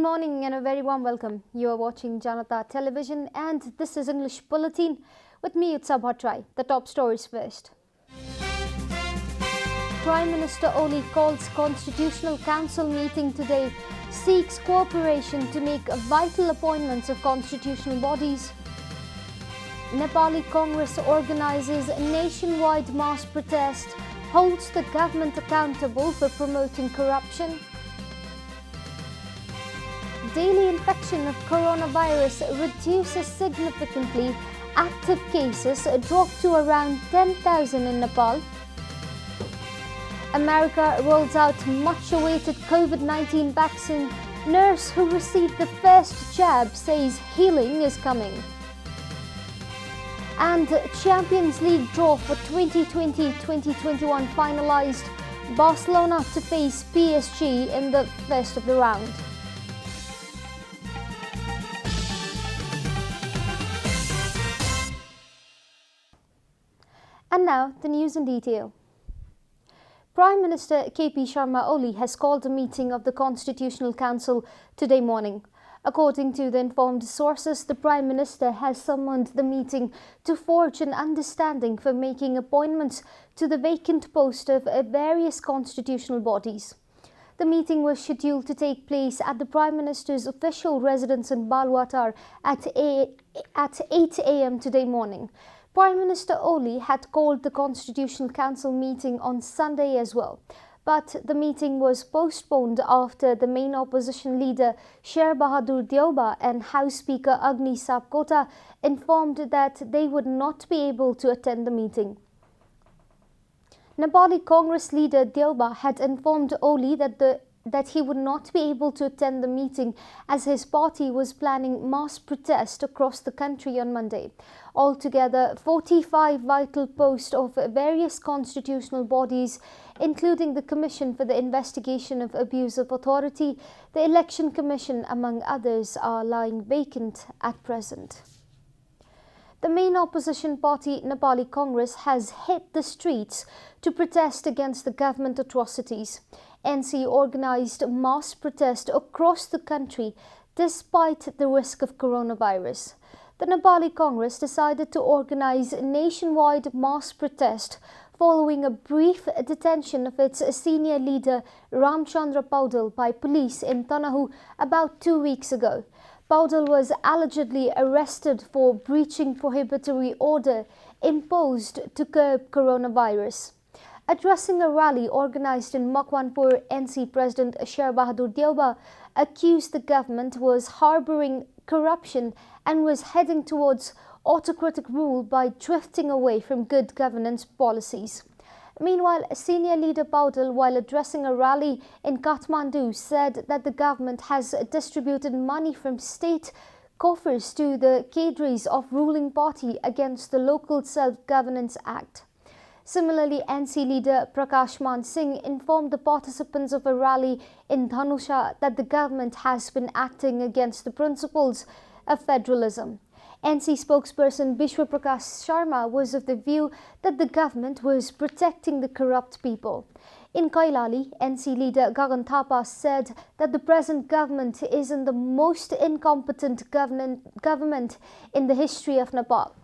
morning and a very warm welcome. You are watching Janata Television and this is English Bulletin. With me, it's Bhattrai. The top stories first. Prime Minister Oli calls Constitutional Council meeting today, seeks cooperation to make vital appointments of constitutional bodies. Nepali Congress organizes nationwide mass protest, holds the government accountable for promoting corruption. Daily infection of coronavirus reduces significantly. Active cases dropped to around 10,000 in Nepal. America rolls out much-awaited COVID-19 vaccine. Nurse who received the first jab says healing is coming. And Champions League draw for 2020-2021 finalized. Barcelona to face PSG in the first of the round. And now, the news in detail. Prime Minister KP Sharma Oli has called a meeting of the Constitutional Council today morning. According to the informed sources, the Prime Minister has summoned the meeting to forge an understanding for making appointments to the vacant post of various constitutional bodies. The meeting was scheduled to take place at the Prime Minister's official residence in Balwatar at 8 a.m. today morning. Prime Minister Oli had called the Constitutional Council meeting on Sunday as well, but the meeting was postponed after the main opposition leader Sher Bahadur Deuba and House Speaker Agni Sapkota informed that they would not be able to attend the meeting. Nepali Congress leader Deuba had informed Oli that he would not be able to attend the meeting as his party was planning mass protest across the country on Monday. Altogether, 45 vital posts of various constitutional bodies, including the Commission for the Investigation of Abuse of Authority, the Election Commission, among others, are lying vacant at present. The main opposition party, Nepali Congress, has hit the streets to protest against the government atrocities. NC organised mass protest across the country despite the risk of coronavirus. The Nepali Congress decided to organise a nationwide mass protest following a brief detention of its senior leader Ramchandra Paudel by police in Tanahu about 2 weeks ago. Paudel was allegedly arrested for breaching prohibitory order imposed to curb coronavirus. Addressing a rally organised in Makwanpur, NC President Sher Bahadur Deuba accused the government was harbouring corruption and was heading towards autocratic rule by drifting away from good governance policies. Meanwhile, senior leader Paudel, while addressing a rally in Kathmandu, said that the government has distributed money from state coffers to the cadres of ruling party against the Local Self-Governance Act. Similarly, NC leader Prakash Man Singh informed the participants of a rally in Dhanusha that the government has been acting against the principles of federalism. NC spokesperson Bishwa Prakash Sharma was of the view that the government was protecting the corrupt people. In Kailali, NC leader Gagan Thapa said that the present government is in the most incompetent government in the history of Nepal.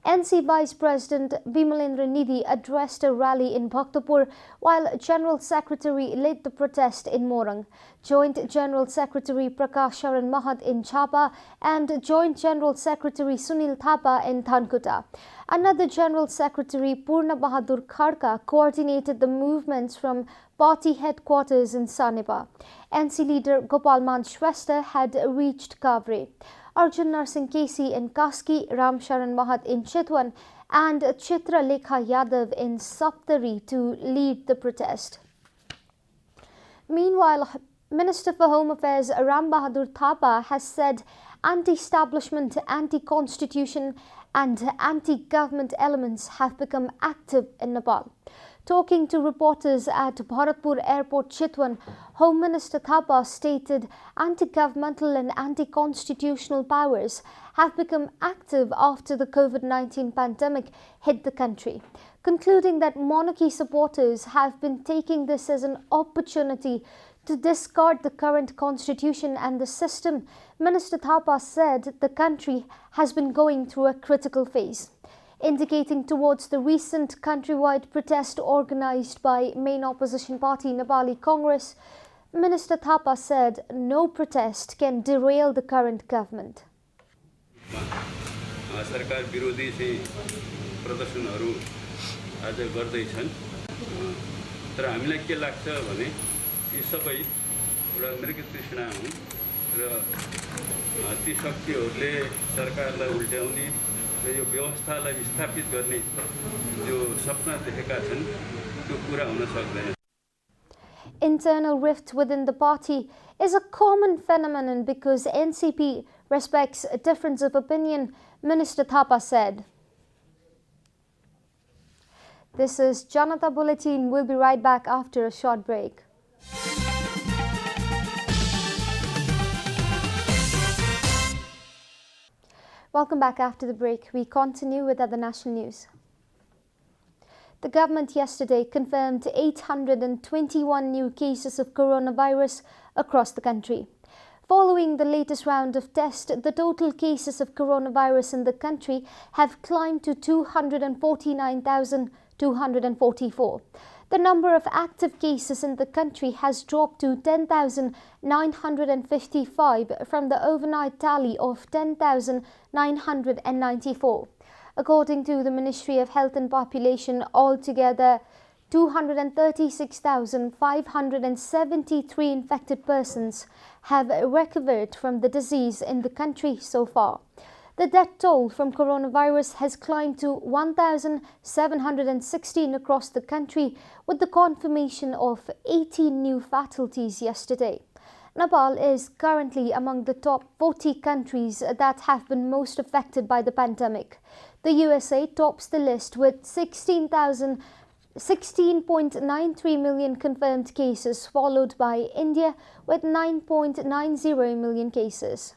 NC Vice President Bimalendra Nidhi addressed a rally in Bhaktapur while General Secretary led the protest in Morang. Joint General Secretary Prakash Sharan Mahat in Chapa and Joint General Secretary Sunil Thapa in Thankuta. Another General Secretary Purna Bahadur Kharka coordinated the movements from party headquarters in Sanepa. NC leader Gopal Man Shwester had reached Kavre. Arjun Narsingh Kesi in Kaski, Ram Sharan Mahat in Chitwan and Chitra Lekha Yadav in Saptari to lead the protest. Meanwhile, Minister for Home Affairs Ram Bahadur Thapa has said anti-establishment, anti-constitution and anti-government elements have become active in Nepal. Talking to reporters at Bharatpur Airport, Chitwan, Home Minister Thapa stated anti-governmental and anti-constitutional powers have become active after the COVID-19 pandemic hit the country, concluding that monarchy supporters have been taking this as an opportunity to discard the current constitution and the system. Minister Thapa said the country has been going through a critical phase. Indicating towards the recent countrywide protest organized by main opposition party Nepali Congress, Minister Thapa said no protest can derail the current government. सरकार विरोधी चाहिँ प्रदर्शनहरू आज गर्दैछन् तर हामीलाई के लाग्छ भने यी सबै एउटा मृगत तृष्णा हुन् र ती शक्तिहरूले सरकारलाई उल्ट्याउने र यो व्यवस्थालाई विस्थापित गर्ने जो सपना देखेका छन् त्यो पूरा हुन सक्दैन. Internal rift within the party is a common phenomenon because NCP respects a difference of opinion, Minister Thapa said. This is Janata Bulletin. We'll be right back after a short break. Welcome back after the break. We continue with other national news. The government yesterday confirmed 821 new cases of coronavirus across the country. Following the latest round of tests, the total cases of coronavirus in the country have climbed to 249,244. The number of active cases in the country has dropped to 10,955 from the overnight tally of 10,994. According to the Ministry of Health and Population, altogether 236,573 infected persons have recovered from the disease in the country so far. The death toll from coronavirus has climbed to 1,716 across the country, with the confirmation of 18 new fatalities yesterday. Nepal is currently among the top 40 countries that have been most affected by the pandemic. The USA tops the list with 16.93 million confirmed cases, followed by India with 9.90 million cases.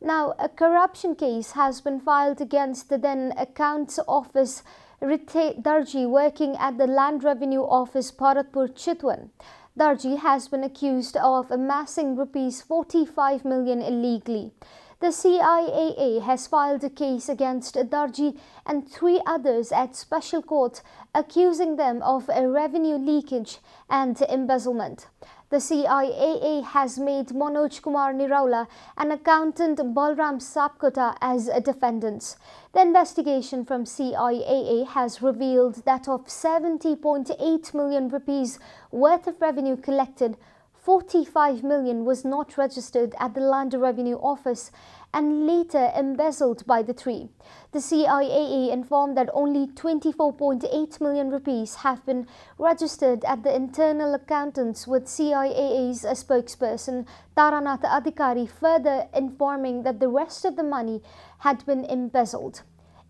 Now, a corruption case has been filed against the then Accounts Office Darji working at the Land Revenue Office Bharatpur, Chitwan. Darji has been accused of amassing rupees 45 million illegally. The CIAA has filed a case against Darji and 3 others at special court, accusing them of a revenue leakage and embezzlement. The CIAA has made Manoj Kumar Niraula and accountant Balram Sapkota as defendants. The investigation from CIAA has revealed that of 70.8 million rupees worth of revenue collected, 45 million was not registered at the Land Revenue Office and later embezzled by the 3. The CIAA informed that only 24.8 million rupees have been registered at the internal accountants, with CIAA's spokesperson Taranath Adhikari further informing that the rest of the money had been embezzled.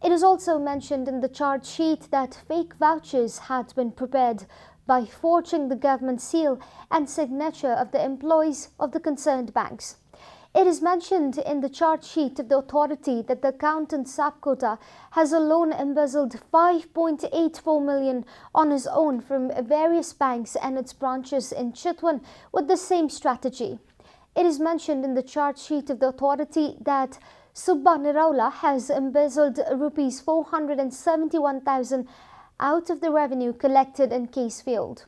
It is also mentioned in the charge sheet that fake vouchers had been prepared by forging the government seal and signature of the employees of the concerned banks. It is mentioned in the charge sheet of the authority that the accountant Sapkota has alone embezzled 5.84 million on his own from various banks and its branches in Chitwan with the same strategy. It is mentioned in the charge sheet of the authority that Subba Niraula has embezzled rupees 471,000 out of the revenue collected in case field.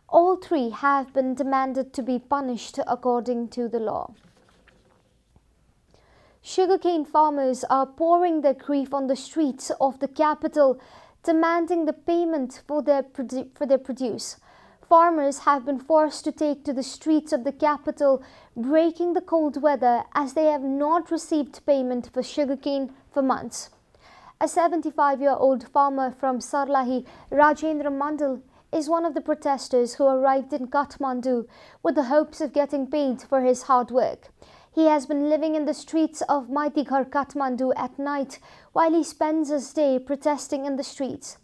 All 3 have been demanded to be punished according to the law. Sugarcane farmers are pouring their grief on the streets of the capital, demanding the payment for their produce. Farmers have been forced to take to the streets of the capital, breaking the cold weather as they have not received payment for sugarcane for months. A 75-year-old farmer from Sarlahi, Rajendra Mandal, is one of the protesters who arrived in Kathmandu with the hopes of getting paid for his hard work. He has been living in the streets of Maitighar, Kathmandu at night while he spends his day protesting in the streets.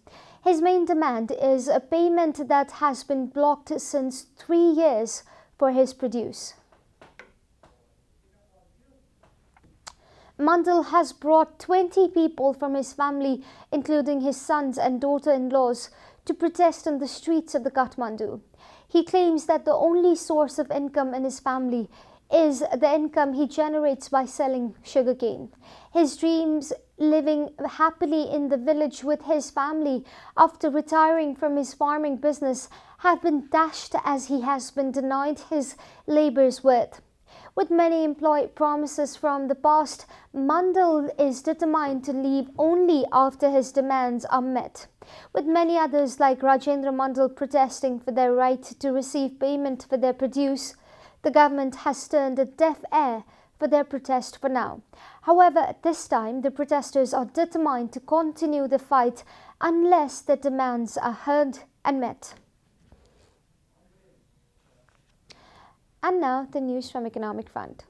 His main demand is a payment that has been blocked since 3 years for his produce. Mandal has brought 20 people from his family, including his sons and daughter-in-laws, to protest in the streets of the Kathmandu. He claims that the only source of income in his family is the income he generates by selling sugarcane. His dreams living happily in the village with his family after retiring from his farming business have been dashed as he has been denied his labor's worth. With many employee promises from the past, Mandal is determined to leave only after his demands are met. With many others like Rajendra Mandal protesting for their right to receive payment for their produce, the government has turned a deaf ear for their protest for now. However, at this time, the protesters are determined to continue the fight unless their demands are heard and met. And now, the news from Economic Front.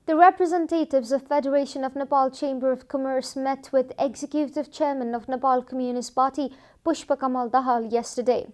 The representatives of Federation of Nepal Chamber of Commerce met with Executive Chairman of Nepal Communist Party, Pushpa Kamal Dahal, yesterday.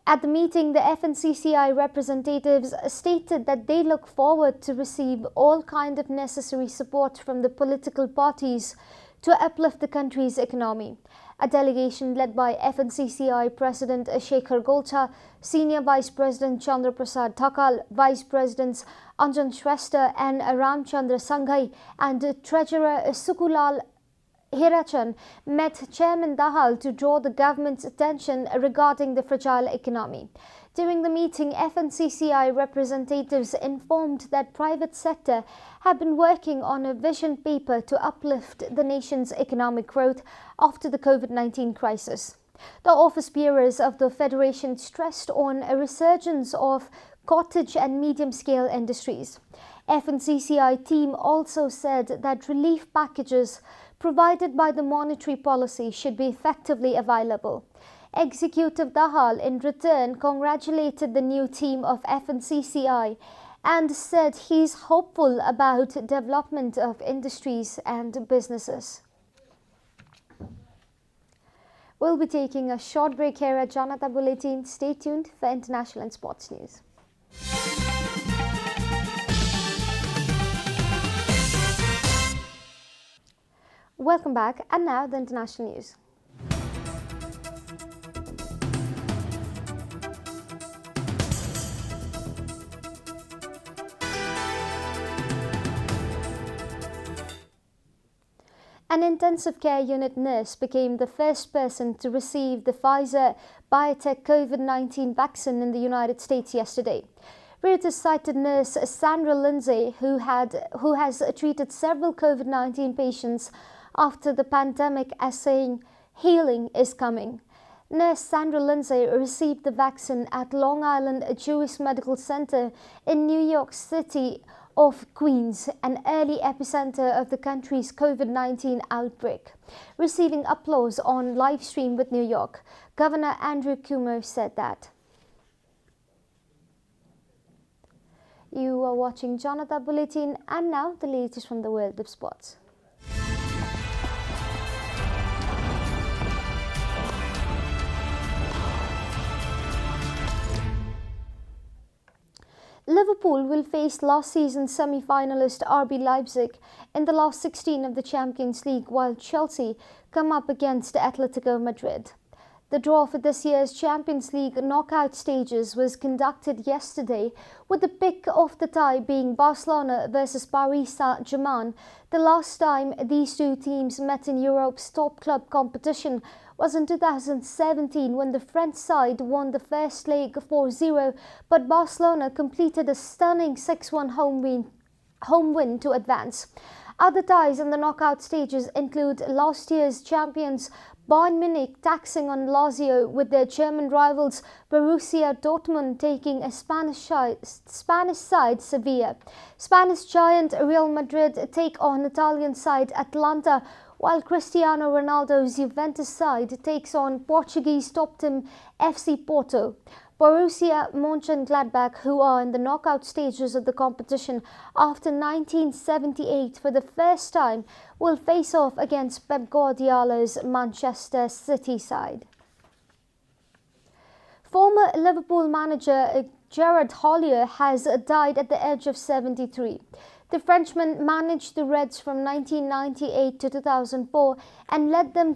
At the meeting, the FNCCI representatives stated that they look forward to receive all kind of necessary support from the political parties to uplift the country's economy. A delegation led by FNCCI President Shekhar Golcha, Senior Vice President Chandra Prasad Thakal, Vice Presidents Anjan Shrestha and Ramchandra Sanghai, and Treasurer Sukulal Hirachan met Chairman Dahal to draw the government's attention regarding the fragile economy. During the meeting, FNCCI representatives informed that private sector have been working on a vision paper to uplift the nation's economic growth after the COVID-19 crisis. The office bearers of the Federation stressed on a resurgence of cottage and medium-scale industries. FNCCI team also said that relief packages provided by the monetary policy should be effectively available. Executive Dahal in return congratulated the new team of FNCCI and said he's hopeful about development of industries and businesses. We'll be taking a short break here at Janata Bulletin. Stay tuned for international and sports news. Welcome back, and now the international news. An intensive care unit nurse became the first person to receive the Pfizer BioNTech COVID-19 vaccine in the United States yesterday. Reuters cited nurse Sandra Lindsay, who has treated several COVID-19 patients after the pandemic, as saying, "Healing is coming." Nurse Sandra Lindsay received the vaccine at Long Island Jewish Medical Center in New York City of Queens, an early epicenter of the country's COVID-19 outbreak. Receiving applause on live stream with New York, Governor Andrew Cuomo said that. You are watching Janata Bulletin, and now the latest from the world of sports. Liverpool will face last season's semi-finalist RB Leipzig in the last 16 of the Champions League, while Chelsea come up against Atletico Madrid. The draw for this year's Champions League knockout stages was conducted yesterday, with the pick of the tie being Barcelona versus Paris Saint-Germain. The last time these two teams met in Europe's top club competition was in 2017, when the French side won the first leg 4-0, but Barcelona completed a stunning 6-1 home win to advance. Other ties in the knockout stages include last year's champions Bayern Munich taxing on Lazio, with their German rivals Borussia Dortmund taking a Spanish side Sevilla. Spanish giant Real Madrid take on Italian side Atalanta, while Cristiano Ronaldo's Juventus side takes on Portuguese top team FC Porto. Borussia Mönchengladbach, who are in the knockout stages of the competition after 1978 for the first time, will face off against Pep Guardiola's Manchester City side. Former Liverpool manager Gerard Houllier has died at the age of 73. The Frenchman managed the Reds from 1998 to 2004 and led them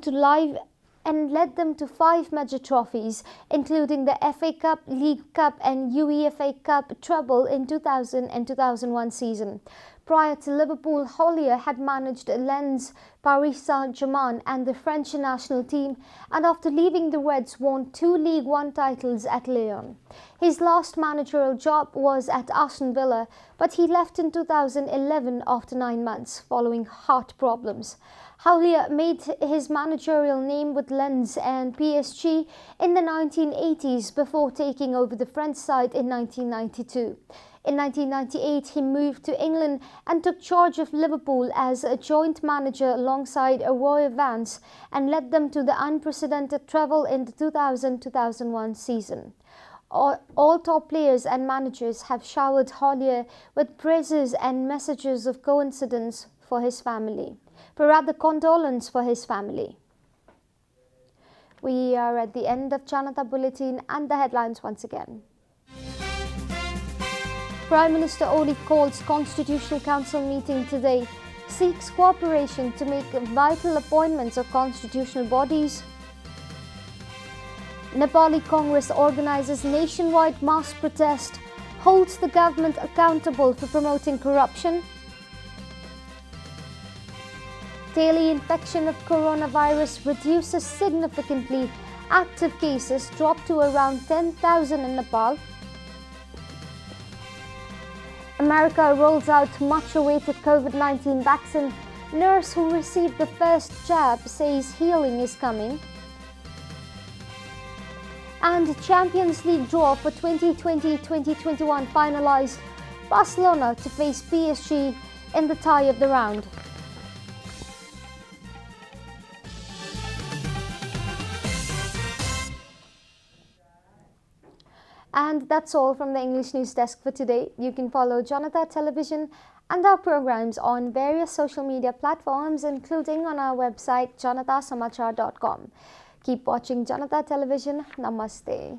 to 5 major trophies, including the FA Cup, League Cup and UEFA Cup treble in 2000 and 2001 season. Prior to Liverpool, Houllier had managed Lens, Paris Saint-Germain and the French national team, and after leaving the Reds won 2 League One titles at Lyon. His last managerial job was at Aston Villa, but he left in 2011 after 9 months following heart problems. Houllier made his managerial name with Lens and PSG in the 1980s before taking over the French side in 1992. In 1998, he moved to England and took charge of Liverpool as a joint manager alongside Roy Vance and led them to the unprecedented treble in the 2000-2001 season. All top players and managers have showered Houllier with praises and messages of condolence for his family. We are at the end of Janata Bulletin and the headlines once again. Prime Minister Oli calls Constitutional Council meeting today, seeks cooperation to make vital appointments of constitutional bodies. Nepali Congress organizes nationwide mass protest, holds the government accountable for promoting corruption. Daily infection of coronavirus reduces significantly, active cases drop to around 10,000 in Nepal. America rolls out much-awaited COVID-19 vaccine. Nurse who received the first jab says healing is coming. And Champions League draw for 2020-2021 finalized. Barcelona to face PSG in the tie of the round. And that's all from the English News Desk for today. You can follow Janata Television and our programs on various social media platforms, including on our website janatasamachar.com. Keep watching Janata Television. Namaste.